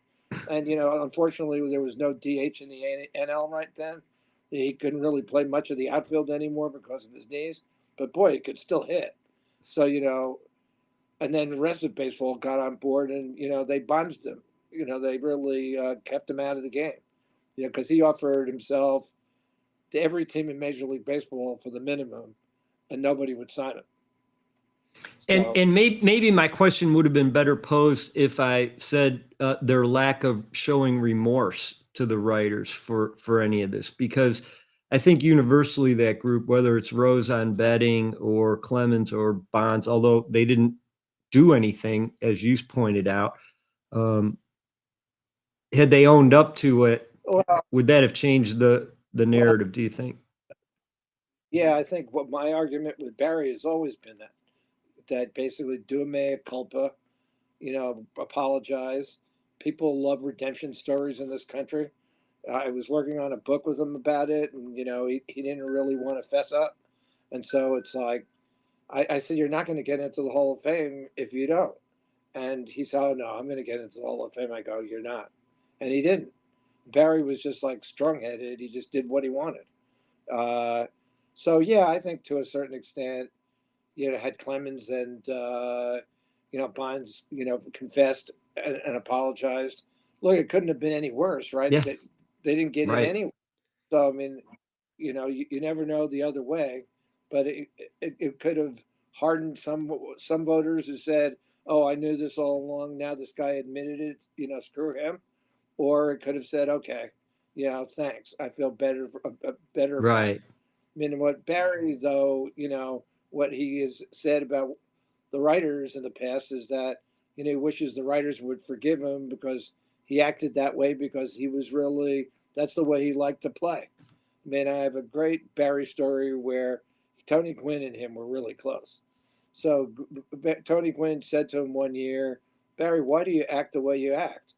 And, unfortunately, there was no DH in the NL right then. He couldn't really play much of the outfield anymore because of his knees. But, boy, he could still hit. So, and then the rest of baseball got on board and, they bunged him. They really kept him out of the game. Because he offered himself to every team in Major League Baseball for the minimum, and nobody would sign him. And maybe my question would have been better posed if I said their lack of showing remorse to the writers for any of this, because I think universally that group, whether it's Rose on betting or Clemens or Bonds, although they didn't do anything, as you pointed out, had they owned up to it, would that have changed the narrative, do you think? Yeah, I think what my argument with Barry has always been that basically do a mea culpa, apologize. People love redemption stories in this country. I was working on a book with him about it, and he didn't really want to fess up, and so it's like I said, you're not going to get into the Hall of Fame if you don't. And he said, "Oh no, I'm going to get into the Hall of Fame." I go, "You're not," and he didn't. Barry was just like strong-headed. He just did what he wanted. So yeah, I think to a certain extent, had Clemens and Bonds, confessed and apologized. Look, it couldn't have been any worse, right? Yeah. They didn't get in anyway. So I mean, you never know the other way, but it could have hardened some voters who said, "Oh, I knew this all along. Now this guy admitted it. Screw him." Or it could have said, "Okay, yeah, thanks. I feel better. Better." Right. I mean, what Barry, though, what he has said about the writers in the past is that, he wishes the writers would forgive him because he acted that way because he was really, that's the way he liked to play. I mean, I have a great Barry story where Tony Gwynn and him were really close. So Tony Gwynn said to him one year, "Barry, why do you act the way you act?"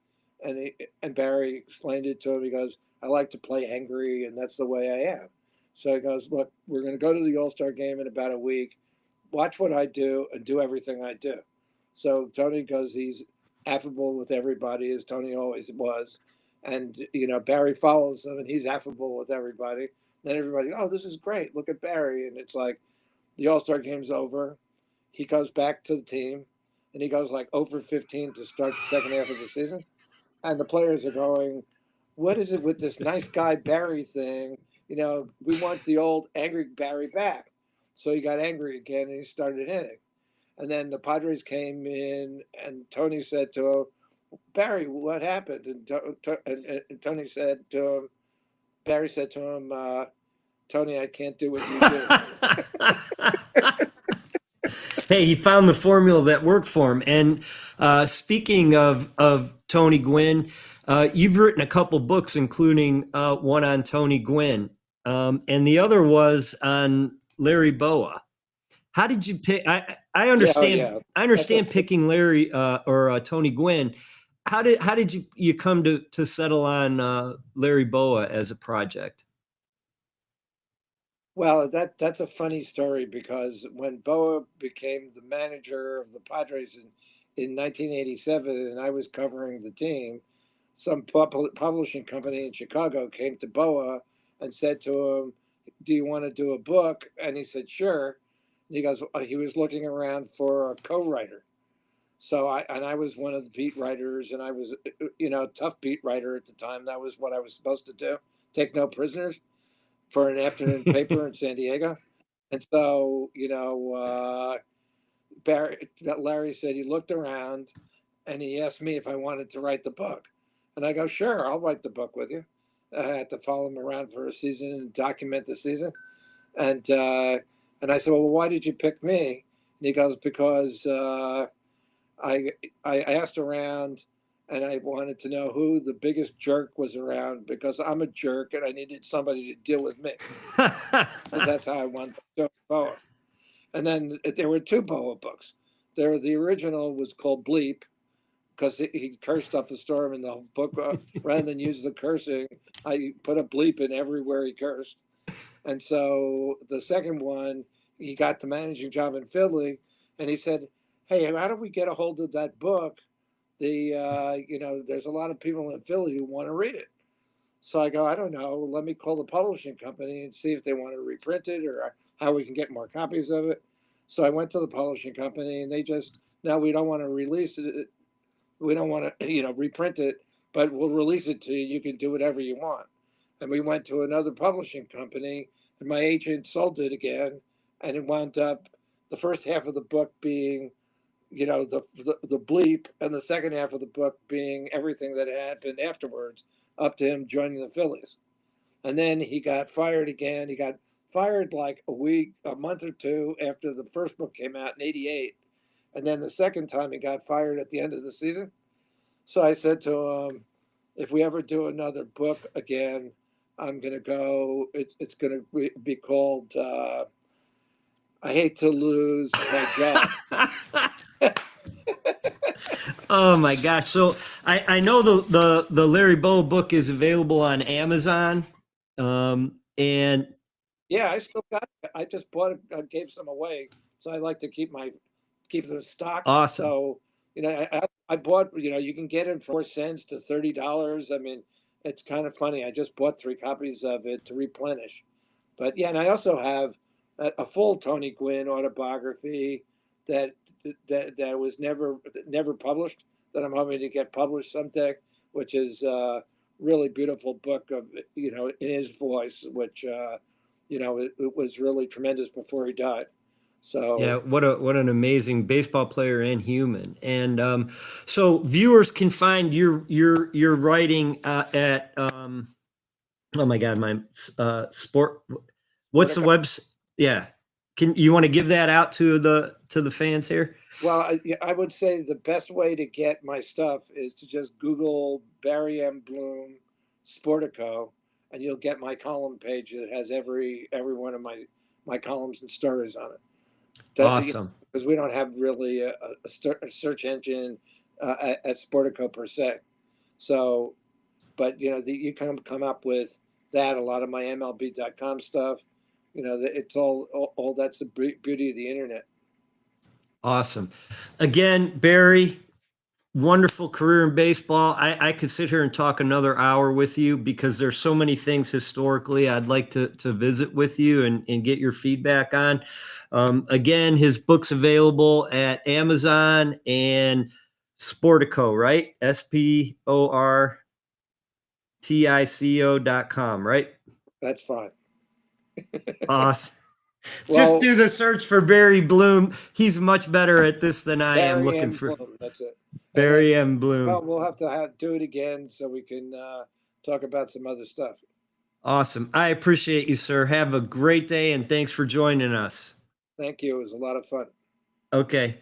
And Barry explained it to him. He goes, "I like to play angry, and that's the way I am." So he goes, "Look, we're going to go to the All-Star game in about a week. Watch what I do and do everything I do." So Tony goes, he's affable with everybody, as Tony always was. And, Barry follows him, and he's affable with everybody. Then everybody, "Oh, this is great. Look at Barry." And it's like the All-Star game's over. He goes back to the team, and he goes like 0 for 15 to start the second half of the season. And the players are going, "What is it with this nice guy Barry thing? We want the old angry Barry back." So he got angry again and he started hitting. And then the Padres came in and Tony said to him, "Barry, what happened?" And Tony said to him, Barry said to him, "Tony, I can't do what you do." Hey, he found the formula that worked for him. And speaking of Tony Gwynn. You've written a couple books, including one on Tony Gwynn, and the other was on Larry Boa. How did you pick? I understand. Yeah. I understand picking Larry or Tony Gwynn. How did you come to settle on Larry Boa as a project? Well, that's a funny story because when Bowa became the manager of the Padres in 1987, and I was covering the team, some publishing company in Chicago came to Bowa and said to him, "Do you want to do a book?" And he said, "Sure." And he goes, he was looking around for a co-writer. So I was one of the beat writers, and I was, a tough beat writer at the time. That was what I was supposed to do, take no prisoners for an afternoon paper in San Diego. And so, Larry said he looked around and he asked me if I wanted to write the book. And I go, "Sure, I'll write the book with you." I had to follow him around for a season and document the season. And I said, "Well, why did you pick me?" And he goes, "Because I asked around and I wanted to know who the biggest jerk was around because I'm a jerk and I needed somebody to deal with me." And that's how I wanted to do Boa. And then there were two Boa books. The original was called Bleep because he cursed up a storm in the book. Rather than use the cursing, I put a bleep in everywhere he cursed. And so the second one, he got the managing job in Philly, and he said, "Hey, how do we get a hold of that book? There's a lot of people in Philly who want to read it." So I go, "I don't know. Let me call the publishing company and see if they want to reprint it or how we can get more copies of it." So I went to the publishing company, and they just, "No, we don't want to release it. We don't want to, reprint it, but we'll release it to you. You can do whatever you want." And we went to another publishing company, and my agent sold it again, and it wound up the first half of the book being, the bleep, and the second half of the book being everything that happened afterwards, up to him joining the Phillies. And then he got fired again. He got fired like a month or two after the first book came out in '88. And then the second time he got fired at the end of the season. So I said to him, "If we ever do another book again, I'm going to go, it's going to be called, I Hate to Lose My Job." Oh my gosh! So I know the Larry Boa book is available on Amazon, and Yeah, I still got it. I just bought it, gave some away. So I like to keep them stocked. awesome. So, I bought, you can get it for 4 cents to $30. I mean, it's kind of funny. I just bought 3 copies of it to replenish. But yeah, and I also have a full Tony Gwynn autobiography that that was never published, that I'm hoping to get published someday, which is a really beautiful book of, in his voice, which it was really tremendous before he died. Yeah, So what an amazing baseball player and human. And so viewers can find your writing at oh my God, my sport. What's the Sportico. website? Yeah, can you want to give that out to the fans here? Well, I would say the best way to get my stuff is to just Google Barry M. Bloom Sportico, and you'll get my column page that has every one of my columns and stories on it. Awesome. Because we don't have really a search engine at Sportico per se. So, but you can come up with that. A lot of my MLB.com stuff, it's all that's the beauty of the internet. Awesome. Again, Barry, wonderful career in baseball. I could sit here and talk another hour with you because there's so many things historically I'd like to visit with you and get your feedback on. Again, his book's available at Amazon and Sportico, right? SPORTICO.com, right? That's fine. Awesome. Just Well, do the search for Barry Bloom. He's much better at this than I am. Barry Looking M. for Bloom, that's it. And Barry then, M. Bloom. well, we'll have to do it again so we can talk about some other stuff. Awesome. I appreciate you, sir. Have a great day and thanks for joining us. Thank you. It was a lot of fun. Okay.